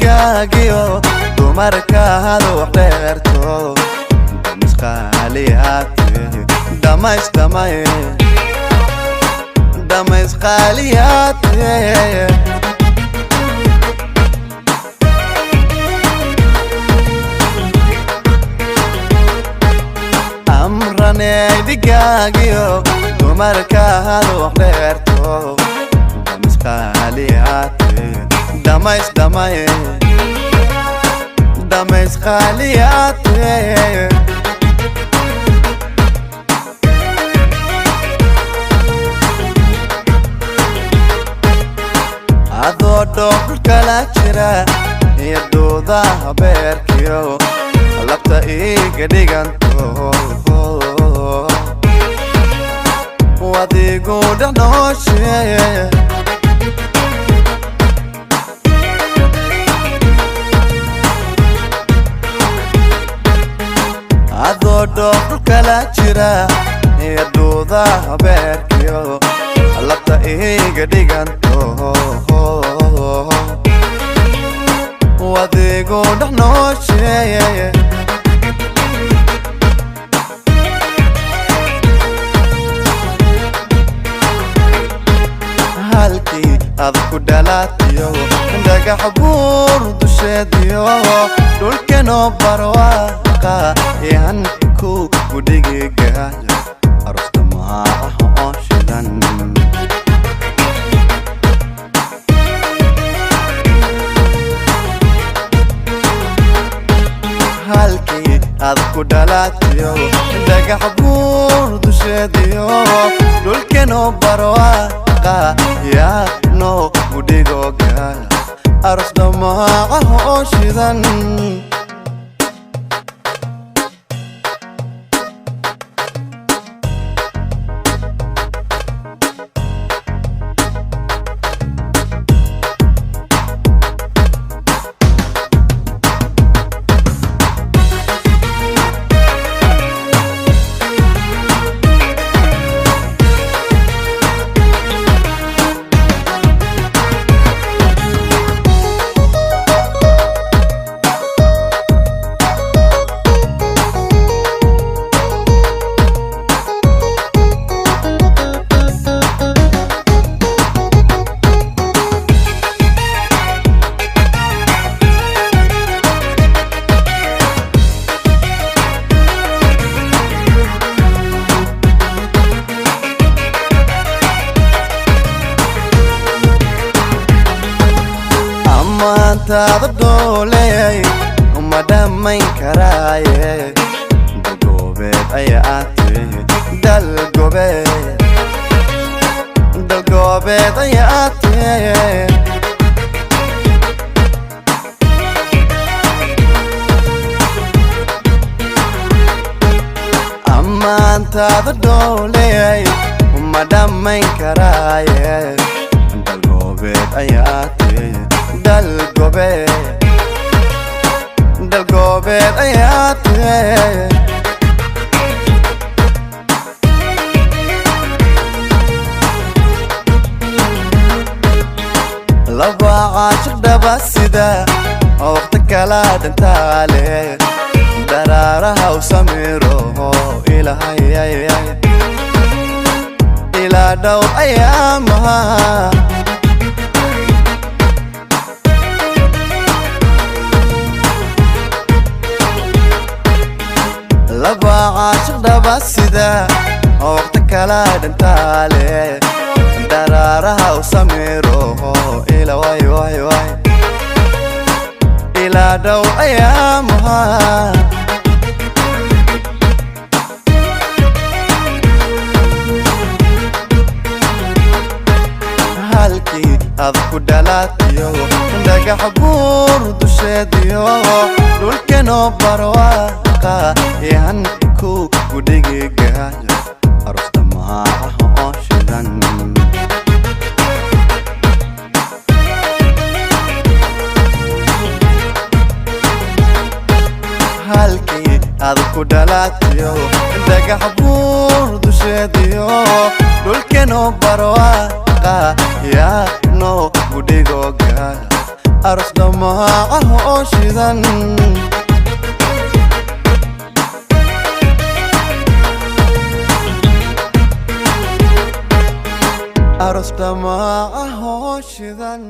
دقاقيو dumarka hadu dheerto damisqaaliyati damisqaaliyati amrane daqaaqيو dumarka hadu dheerto damisqaaliyati damisqaaliyati adoo kala jira iyadooda beerkiyo labta iga dhiganto wadigu dhanooshe adoo kala jira iyadooda beerkiyo labta iga dhiganto wadigu dhanooshe halkii ad ku dhalatiyo dhagax buur dusheediyo dhulkanoo barwaaqa yan ku gudhigigaayo arosta maaha oo shidan halkii ad ku dhalatiyo dhagax buur dusheediyo dhulkanoo barwaaqa yaa noo gudhigogaayo arosta maaha oo shidan maantaada dhooley uma dhammayn karaaye dalgoobeed ayaa tihi dalgoobeed ayaa tihi maantaada dhooley uma dhammayn karaaye dalgoobeed ayaa tihi dalgoobeed ayaa tihi laba caashiq dhaba sida oo waqti kala dhantaale daraaraha u samiro ilaa dhow ayaamaha laba caashiq dhaba sida oo waqti kala dhantaale daraaraha u samiro ilaa dhow ayaamaha halkii ad ku dhalatiyo dhagax buur dusheediyo dhulkanoo barwaaqa yan ku gudhigigaayo arosta maaha oo shidan halkii ad ku dhalatiyo dhagax buur dusheediyo dhulkanoo barwaaqa yaa noo gudhigogaayo aros dhamaacaha oo shidan aros dhamaacaha oo shidan